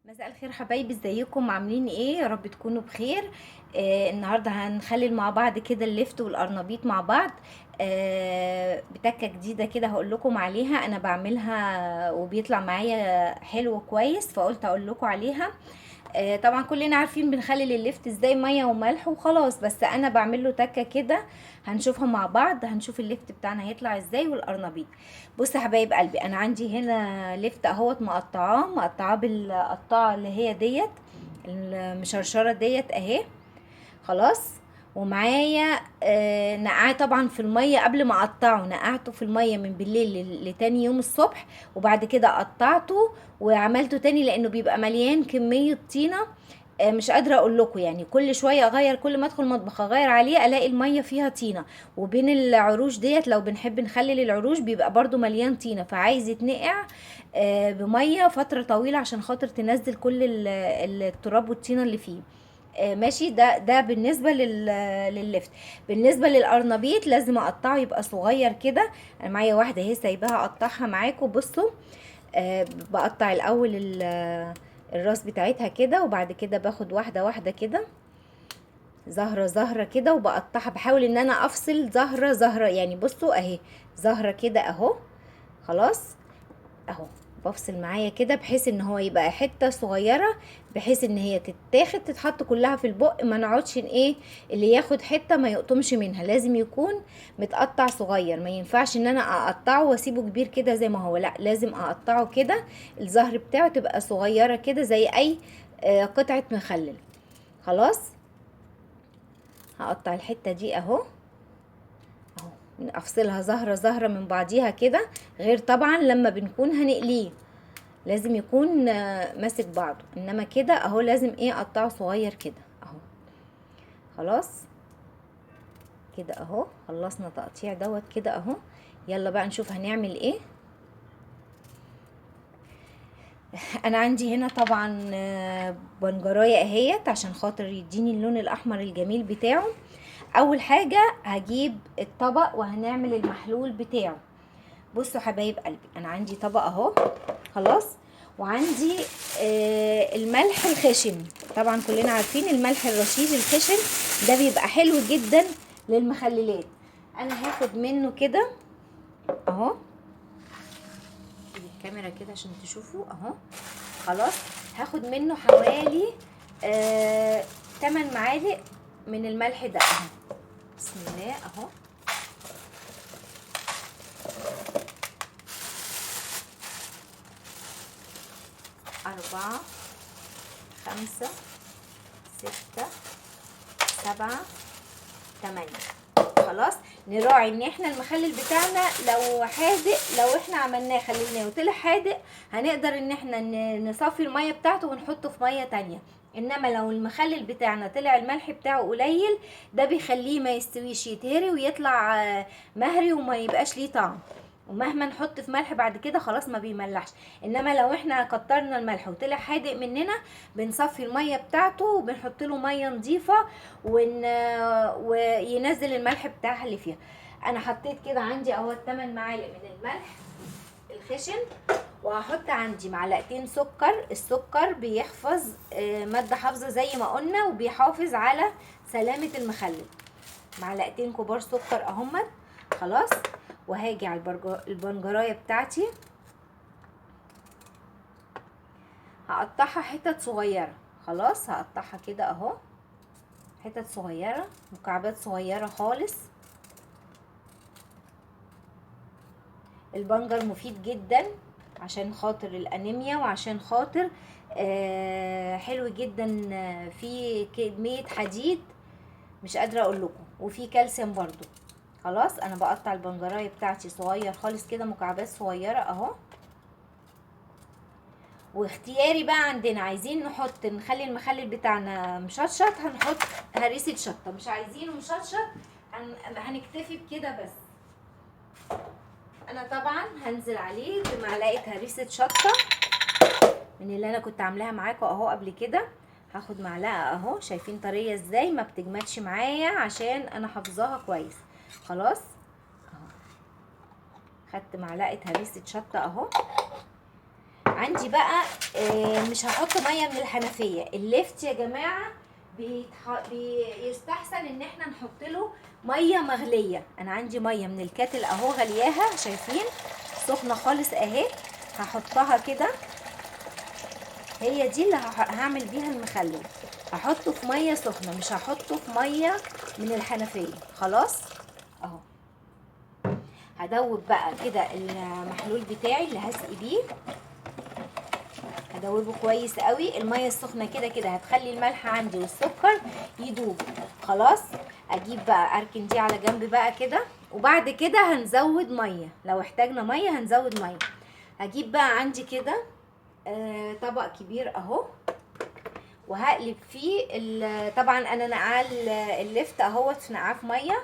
مساء الخير حبايبي، ازيكم؟ عاملين ايه؟ يا رب تكونوا بخير. النهارده هنخلل مع بعض كده اللفت والقرنبيط مع بعض. بتكه جديده كده هقول لكم عليها، انا بعملها وبيطلع معايا حلو كويس، فقلت اقول لكم عليها. طبعا كلنا عارفين بنخلل اللفت ازاي، ميه وملح وخلاص، بس انا بعمل له تكه كده. هنشوفها مع بعض، هنشوف اللفت بتاعنا هيطلع ازاي والقرنبيط. بص يا حبايب قلبي، انا عندي هنا لفت اهوت مقطعاه بالقطاعه اللي هي ديت، المشرشره ديت اهي. خلاص. ومعايا نقعاه طبعا في الميه قبل ما اقطعه، نقعته في الميه من بالليل لتاني يوم الصبح، وبعد كده قطعته وعملته تاني لانه بيبقى مليان كميه طينه. مش قادره اقول لكم، يعني كل شويه اغير، كل ما ادخل المطبخ اغير عليه الاقي الميه فيها طينه. وبين العروش ديت لو بنحب نخلل العروش بيبقى برضو مليان طينه، فعايز يتنقع بميه فتره طويله عشان خاطر تنزل كل التراب والطينه اللي فيه. ماشي. ده بالنسبه لللفت. بالنسبه للقرنبيط لازم اقطعه يبقى صغير كده. انا معايا واحده اهي سايباها اقطعها معاكم. بصوا. بقطع الاول الراس بتاعتها كده، وبعد كده باخد واحده واحده كده، زهره زهره كده، وبقطعها بحاول ان انا افصل زهره زهره. يعني بصوا اهي، زهره كده اهو. خلاص. اهو. بفصل معايا كده بحيث ان هو يبقى حته صغيره، بحيث ان هي تتاخد تتحط كلها في البق، ما نقعدش ايه اللي ياخد حته ما يقطمش منها، لازم يكون متقطع صغير. ما ينفعش ان انا اقطعه واسيبه كبير كده زي ما هو، لا لازم اقطعه كده. الزهر بتاعه تبقى صغيره كده زي اي قطعه مخلل. خلاص. هقطع الحته دي اهو. اهو. افصلها زهره زهره من بعضيها كده، غير طبعا لما بنكون هنقليه لازم يكون ماسك بعضه، انما كده اهو لازم ايه اقطعه صغير كده اهو. خلاص. كده اهو خلصنا تقطيع دوت كده اهو. يلا بقى نشوف هنعمل ايه. انا عندي هنا طبعا بنجرايه اهيت عشان خاطر يديني اللون الاحمر الجميل بتاعه. اول حاجه هجيب الطبق وهنعمل المحلول بتاعه. بصوا حبايب قلبي، انا عندي طبق اهو. خلاص. وعندي الملح الخشن. طبعا كلنا عارفين الملح الرشيد الخشن ده بيبقى حلو جدا للمخللات. انا هاخد منه كده اهو. الكاميرا كده عشان تشوفوا اهو. خلاص. هاخد منه حوالي 8 معالق من الملح ده اهو. بسم الله اهو. 4 5 6 7 8. خلاص. نراعي ان احنا المخلل بتاعنا لو حادق، لو احنا عملناه خليناه وطلع حادق هنقدر ان احنا نصفي المية بتاعته ونحطه في مية تانية. انما لو المخلل بتاعنا طلع الملح بتاعه قليل، ده بيخليه ما يستويش، يتهري ويطلع مهري وما يبقاش ليه طعم. ومهما نحط في ملح بعد كده خلاص ما بيملحش. انما لو احنا كترنا الملح وطلع حادق مننا، بنصفي الميه بتاعته وبنحط له ميه نظيفه وينزل الملح بتاعها اللي فيها. انا حطيت كده عندي اهو 8 معالق من الملح الخشن، وهحط عندي معلقتين سكر. السكر بيحفظ ماده حافظه زي ما قلنا، وبيحافظ على سلامه المخلل. معلقتين كبار سكر اهمت. خلاص. وهاجي على البنجرايه بتاعتي، هقطعها حتت صغيره. خلاص. هقطعها كده اهو حتت صغيره، مكعبات صغيره خالص. البنجر مفيد جدا عشان خاطر الانيميا، وعشان خاطر حلو جدا. فيه كميه حديد مش قادره اقول لكم، وفيه كالسيوم برضو. خلاص. انا بقطع البنجرايه بتاعتي صغير خالص كده، مكعبات صغيره اهو. واختياري بقى عندنا، عايزين نخلي المخلل بتاعنا مشطشط هنحط هريسه شطه، مش عايزينه مشطشط هنكتفي بكده بس. انا طبعا هنزل عليه بمعلقه هريسه شطه من اللي انا كنت عاملاها معاكم اهو قبل كده. هاخد معلقه اهو، شايفين طريه ازاي ما بتجمدش معايا عشان انا حافظاها كويس. خلاص اهو. خدت معلقه هريسه شطه اهو. عندي بقى مش هحط ميه من الحنفيه. الليفت يا جماعه بيستحسن ان احنا نحط له ميه مغليه. انا عندي ميه من الكاتل اهو غلياها، شايفين سخنه خالص اهي. هحطها كده، هي دي اللي هعمل بيها المخلل. هحطه في ميه سخنه، مش هحطه في ميه من الحنفيه. خلاص اهو. هدوب بقى كده المحلول بتاعي اللي هسقي بيه، هدوبه كويس قوي. الميه السخنه كده كده هتخلي الملح عندي والسكر يدوب. خلاص اجيب بقى اركن دي على جنب بقى كده، وبعد كده هنزود ميه. لو احتاجنا ميه هنزود ميه. هجيب بقى عندي كده طبق كبير اهو، وهقلب فيه طبعا انا نقعاه اللفت اهوت، نقعاه في ميه.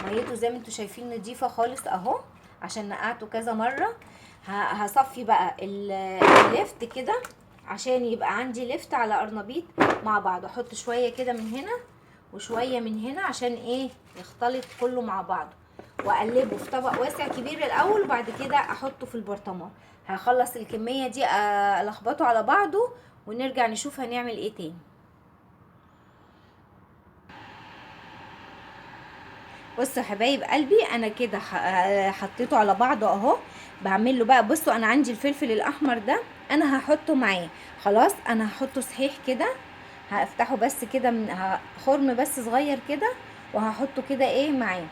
ميته زي ما انتوا شايفين نضيفه خالص اهو، عشان نقعته كذا مره. هصفي بقى اللفت كده عشان يبقى عندي لفت على قرنبيط مع بعض. احط شويه كده من هنا وشويه من هنا عشان ايه، يختلط كله مع بعضه. واقلبه في طبق واسع كبير الاول، وبعد كده احطه في البرطمان. هخلص الكميه دي الخبطه على بعضه، ونرجع نشوف هنعمل ايه تاني. بصوا يا حبايب قلبي، انا كده حطيته على بعضه اهو. بعمل له بقى، بصوا انا عندي الفلفل الاحمر ده انا هحطه معاه. خلاص انا هحطه صحيح كده، هفتحه بس كده من خرم بس صغير كده، وهحطه كده ايه معاه.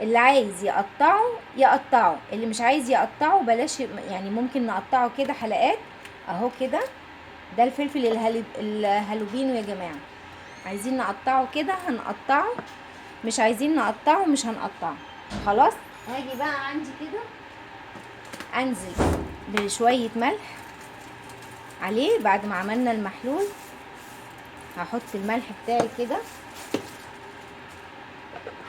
اللي عايز يقطعه يقطعه، اللي مش عايز يقطعه بلاش، يعني ممكن نقطعه كده حلقات اهو كده. ده الفلفل الهالوبينو يا جماعه. عايزين نقطعه كده هنقطعه، مش عايزين نقطعه مش هنقطعه. خلاص هاجي بقى عندي كده انزل بشويه ملح عليه. بعد ما عملنا المحلول هحط الملح بتاعي كده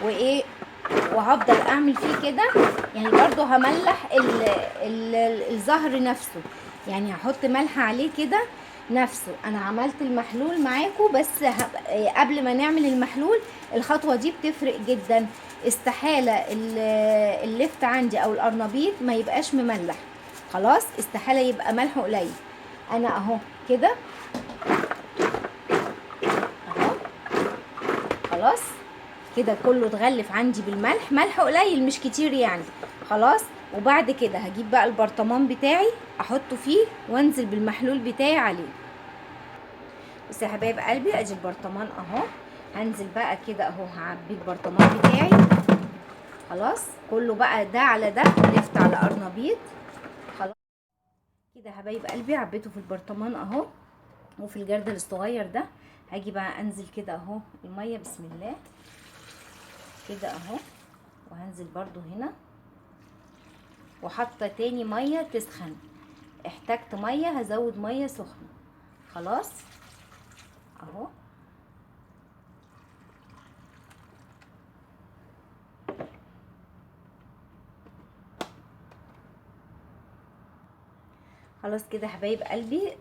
وايه، وهفضل اعمل فيه كده. يعني برضو هملح الزهر نفسه، يعني هحط ملح عليه كده نفسه. انا عملت المحلول معاكم، بس قبل ما نعمل المحلول الخطوه دي بتفرق جدا. استحاله اللفت عندي او القرنبيط ما يبقاش مملح. خلاص استحاله يبقى ملحه قليل. انا اهو كده اهو. خلاص كده كله اتغلف عندي بالملح، ملح قليل مش كتير يعني. خلاص وبعد كده هجيب بقى البرطمان بتاعي احطه فيه وانزل بالمحلول بتاعي عليه. بس يا حبايب قلبي ادي البرطمان اهو. هنزل بقى كده اهو، هعبي البرطمان بتاعي. خلاص كله بقى ده على ده، لفت على قرنبيط. خلاص كده يا حبايب قلبي عبيته في البرطمان اهو، وفي الجردل الصغير ده. هاجي بقى انزل كده اهو الميه، بسم الله كده اهو. وهنزل برضو هنا، وحاطه تاني ميه تسخن. احتجت ميه هزود ميه سخنه. خلاص اهو. خلاص كده يا حبايب قلبي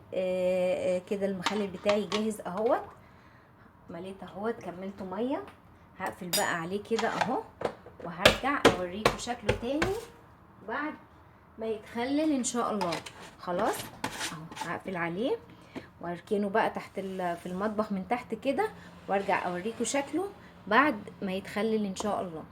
كده المخلل بتاعي جاهز اهوت. مليت اهوت، كملته ميه. هقفل بقى عليه كده اهو، وهرجع اوريكم شكله تاني بعد ما يتخلل ان شاء الله. خلاص اهو هقفل عليه واركنه بقى تحت في المطبخ من تحت كده، وارجع اوريكم شكله بعد ما يتخلل ان شاء الله.